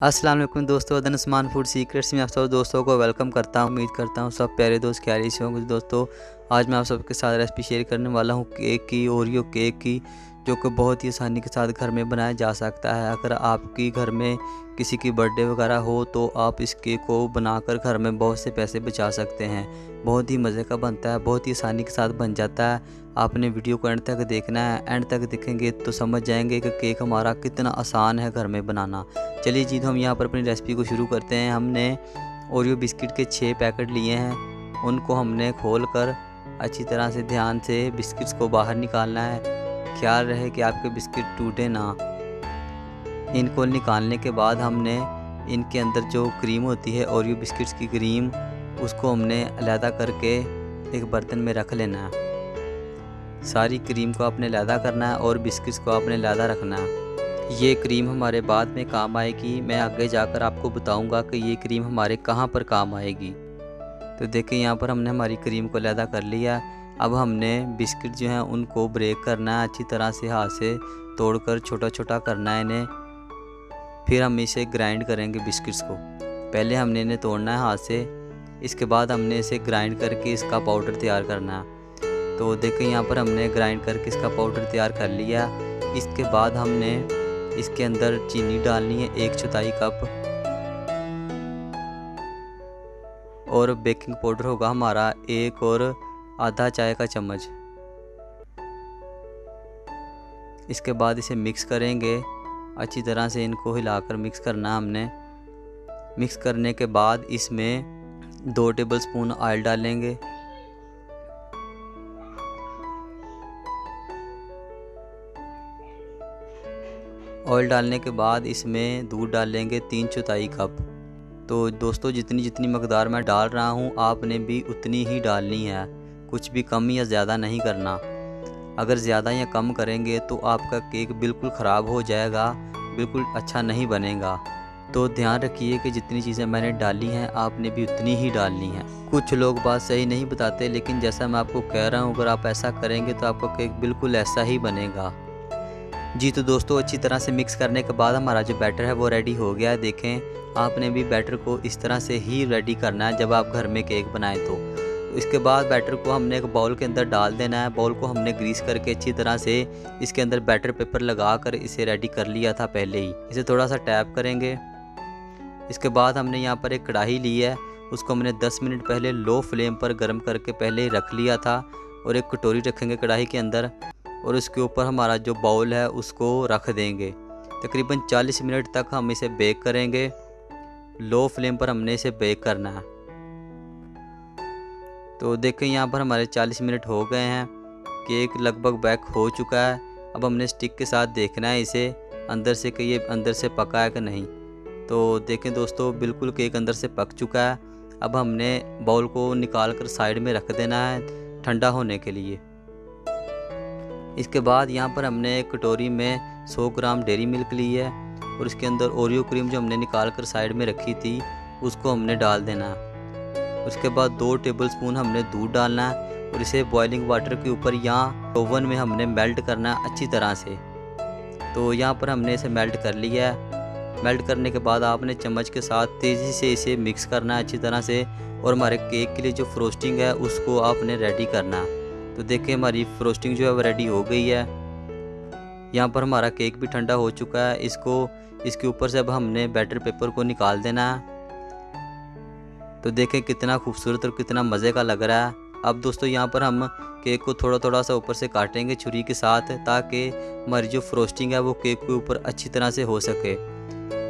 अस्सलाम वालेकुम दोस्तों, द उस्मान फूड सीक्रेट्स में आप सब दोस्तों को वेलकम करता हूँ। उम्मीद करता हूँ सब प्यारे दोस्त खैरियत से होंगे। दोस्तों आज मैं आप सबके साथ रेसिपी शेयर करने वाला हूँ केक की, ओरियो केक की, जो कि बहुत ही आसानी के साथ घर में बनाया जा सकता है। अगर आपकी घर में किसी की बर्थडे वगैरह हो तो आप इस केक को बनाकर घर में बहुत से पैसे बचा सकते हैं। बहुत ही मज़े का बनता है, बहुत ही आसानी के साथ बन जाता है। आपने वीडियो को एंड तक देखना है, एंड तक देखेंगे तो समझ जाएंगे कि केक हमारा कितना आसान है घर में बनाना। चलिए जी, तो हम यहाँ पर अपनी रेसिपी को शुरू करते हैं। हमने ओरियो बिस्किट के 6 पैकेट लिए हैं। उनको हमने खोल कर अच्छी तरह से ध्यान से बिस्किट्स को बाहर निकालना है। ख्याल रहे कि आपके बिस्किट टूटे ना। इनको निकालने के बाद हमने इनके अंदर जो क्रीम होती है ओरियो बिस्किट्स की क्रीम, उसको हमने अलहदा करके एक बर्तन में रख लेना है। सारी क्रीम को आपने अलहदा करना है और बिस्किट्स को आपने अलहदा रखना है। ये क्रीम हमारे बाद में काम आएगी। मैं आगे जाकर आपको बताऊंगा कि ये क्रीम हमारे कहाँ पर काम आएगी। तो देखिए यहाँ पर हमने हमारी क्रीम को अलहदा कर लिया। अब हमने बिस्किट जो हैं उनको ब्रेक करना है, अच्छी तरह से हाथ से तोड़कर छोटा छोटा करना है इन्हें। फिर हम इसे ग्राइंड करेंगे बिस्किट्स को। पहले हमने इन्हें तोड़ना है हाथ से, इसके बाद हमने इसे ग्राइंड करके इसका पाउडर तैयार करना है। तो देखिए यहाँ पर हमने ग्राइंड करके इसका पाउडर तैयार कर लिया। इसके बाद हमने इसके अंदर चीनी डालनी है 1/4 कप, और बेकिंग पाउडर होगा हमारा 1 और आधा चाय का चम्मच। इसके बाद इसे मिक्स करेंगे अच्छी तरह से, इनको हिलाकर मिक्स करना हमने। मिक्स करने के बाद इसमें 2 टेबलस्पून ऑयल डालेंगे। ऑयल डालने के बाद इसमें दूध डालेंगे 3/4 कप। तो दोस्तों जितनी जितनी मकदार मैं डाल रहा हूँ आपने भी उतनी ही डालनी है, कुछ भी कम या ज़्यादा नहीं करना। अगर ज़्यादा या कम करेंगे तो आपका केक बिल्कुल ख़राब हो जाएगा, बिल्कुल अच्छा नहीं बनेगा। तो ध्यान रखिए कि जितनी चीज़ें मैंने डाली हैं आपने भी उतनी ही डालनी है। कुछ लोग बात सही नहीं बताते, लेकिन जैसा मैं आपको कह रहा हूँ अगर आप ऐसा करेंगे तो आपका केक बिल्कुल ऐसा ही बनेगा जी। तो दोस्तों अच्छी तरह से मिक्स करने के बाद हमारा जो बैटर है वो रेडी हो गया है। देखें आपने भी बैटर को इस तरह से ही रेडी करना है जब आप घर में केक बनाएं तो इसके बाद बैटर को हमने एक बाउल के अंदर डाल देना है। बाउल को हमने ग्रीस करके अच्छी तरह से इसके अंदर बैटर पेपर लगा कर इसे रेडी कर लिया था पहले ही। इसे थोड़ा सा टैप करेंगे। इसके बाद हमने यहाँ पर एक कढ़ाई ली है, उसको हमने 10 मिनट पहले लो फ्लेम पर गर्म करके पहले ही रख लिया था। और एक कटोरी रखेंगे कढ़ाई के अंदर, और उसके ऊपर हमारा जो बाउल है उसको रख देंगे। तकरीबन 40 मिनट तक हम इसे बेक करेंगे। लो फ्लेम पर हमने इसे बेक करना है। तो देखें यहाँ पर हमारे 40 मिनट हो गए हैं, केक लगभग बेक हो चुका है। अब हमने स्टिक के साथ देखना है इसे अंदर से कि ये अंदर से पका है कि नहीं। तो देखें दोस्तों बिल्कुल केक अंदर से पक चुका है। अब हमने बाउल को निकाल कर साइड में रख देना है ठंडा होने के लिए। इसके बाद यहाँ पर हमने एक कटोरी में 100 ग्राम डेयरी मिल्क ली है, और इसके अंदर ओरियो क्रीम जो हमने निकाल कर साइड में रखी थी उसको हमने डाल देना है। उसके बाद 2 टेबलस्पून हमने दूध डालना है, और इसे बॉइलिंग वाटर के ऊपर या ओवन में हमने मेल्ट करना है अच्छी तरह से। तो यहाँ पर हमने इसे मेल्ट कर लिया है। मेल्ट करने के बाद आपने चम्मच के साथ तेज़ी से इसे मिक्स करना है अच्छी तरह से, और हमारे केक के लिए जो फ्रोस्टिंग है उसको आपने रेडी करना है। तो देखिए हमारी फ्रोस्टिंग जो है वो रेडी हो गई है। यहाँ पर हमारा केक भी ठंडा हो चुका है। इसके ऊपर से अब हमने बैटर पेपर को निकाल देना है। तो देखें कितना खूबसूरत और कितना मज़े का लग रहा है। अब दोस्तों यहाँ पर हम केक को थोड़ा थोड़ा सा ऊपर से काटेंगे छुरी के साथ, ताकि हमारी जो फ्रोस्टिंग है वो केक के ऊपर अच्छी तरह से हो सके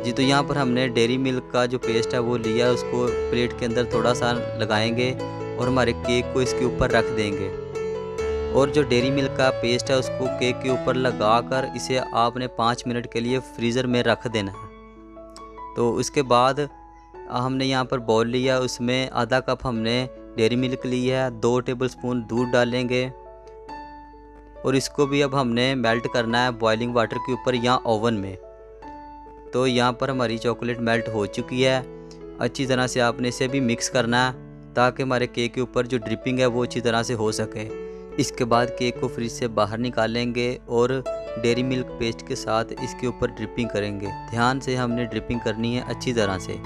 जी। तो यहाँ पर हमने डेयरी मिल्क का जो पेस्ट है वो लिया है, उसको प्लेट के अंदर थोड़ा सा लगाएंगे और हमारे केक को इसके ऊपर रख देंगे। और जो डेयरी मिल्क का पेस्ट है उसको केक के ऊपर लगाकर इसे आपने 5 मिनट के लिए फ्रीज़र में रख देना है। तो उसके बाद हमने यहाँ पर बाउल लिया, उसमें आधा कप हमने डेयरी मिल्क ली है, 2 टेबलस्पून दूध डालेंगे, और इसको भी अब हमने मेल्ट करना है बॉइलिंग वाटर के ऊपर या ओवन में। तो यहाँ पर हमारी चॉकलेट मेल्ट हो चुकी है। अच्छी तरह से आपने इसे भी मिक्स करना है ताकि हमारे केक के ऊपर जो ड्रिपिंग है वो अच्छी तरह से हो सके। इसके बाद केक को फ्रिज से बाहर निकालेंगे और डेयरी मिल्क पेस्ट के साथ इसके ऊपर ड्रिपिंग करेंगे। ध्यान से हमने ड्रिपिंग करनी है अच्छी तरह से।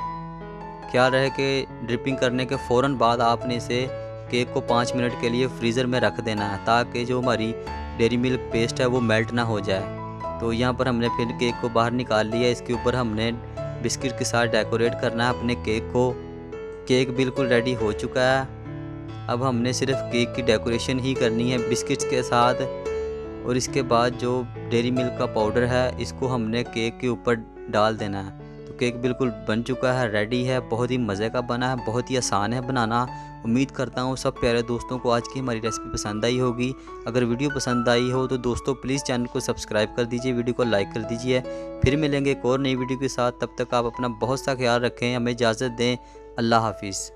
ख्याल रहे कि ड्रिपिंग करने के फ़ौरन बाद आपने इसे केक को 5 मिनट के लिए फ्रीज़र में रख देना है, ताकि जो हमारी डेयरी मिल्क पेस्ट है वो मेल्ट ना हो जाए। तो यहाँ पर हमने फिर केक को बाहर निकाल लिया। इसके ऊपर हमने बिस्किट के साथ डेकोरेट करना है अपने केक को। केक बिल्कुल रेडी हो चुका है। अब हमने सिर्फ केक की डेकोरेशन ही करनी है बिस्किट्स के साथ। और इसके बाद जो डेयरी मिल्क का पाउडर है इसको हमने केक के ऊपर डाल देना है। तो केक बिल्कुल बन चुका है, रेडी है। बहुत ही मज़े का बना है, बहुत ही आसान है बनाना। उम्मीद करता हूँ सब प्यारे दोस्तों को आज की हमारी रेसिपी पसंद आई होगी। अगर वीडियो पसंद आई हो तो दोस्तों प्लीज़ चैनल को सब्सक्राइब कर दीजिए, वीडियो को लाइक कर दीजिए। फिर मिलेंगे एक और नई वीडियो के साथ। तब तक आप अपना बहुत सा ख्याल रखें। हमें इजाज़त दें। अल्लाह हाफिज़।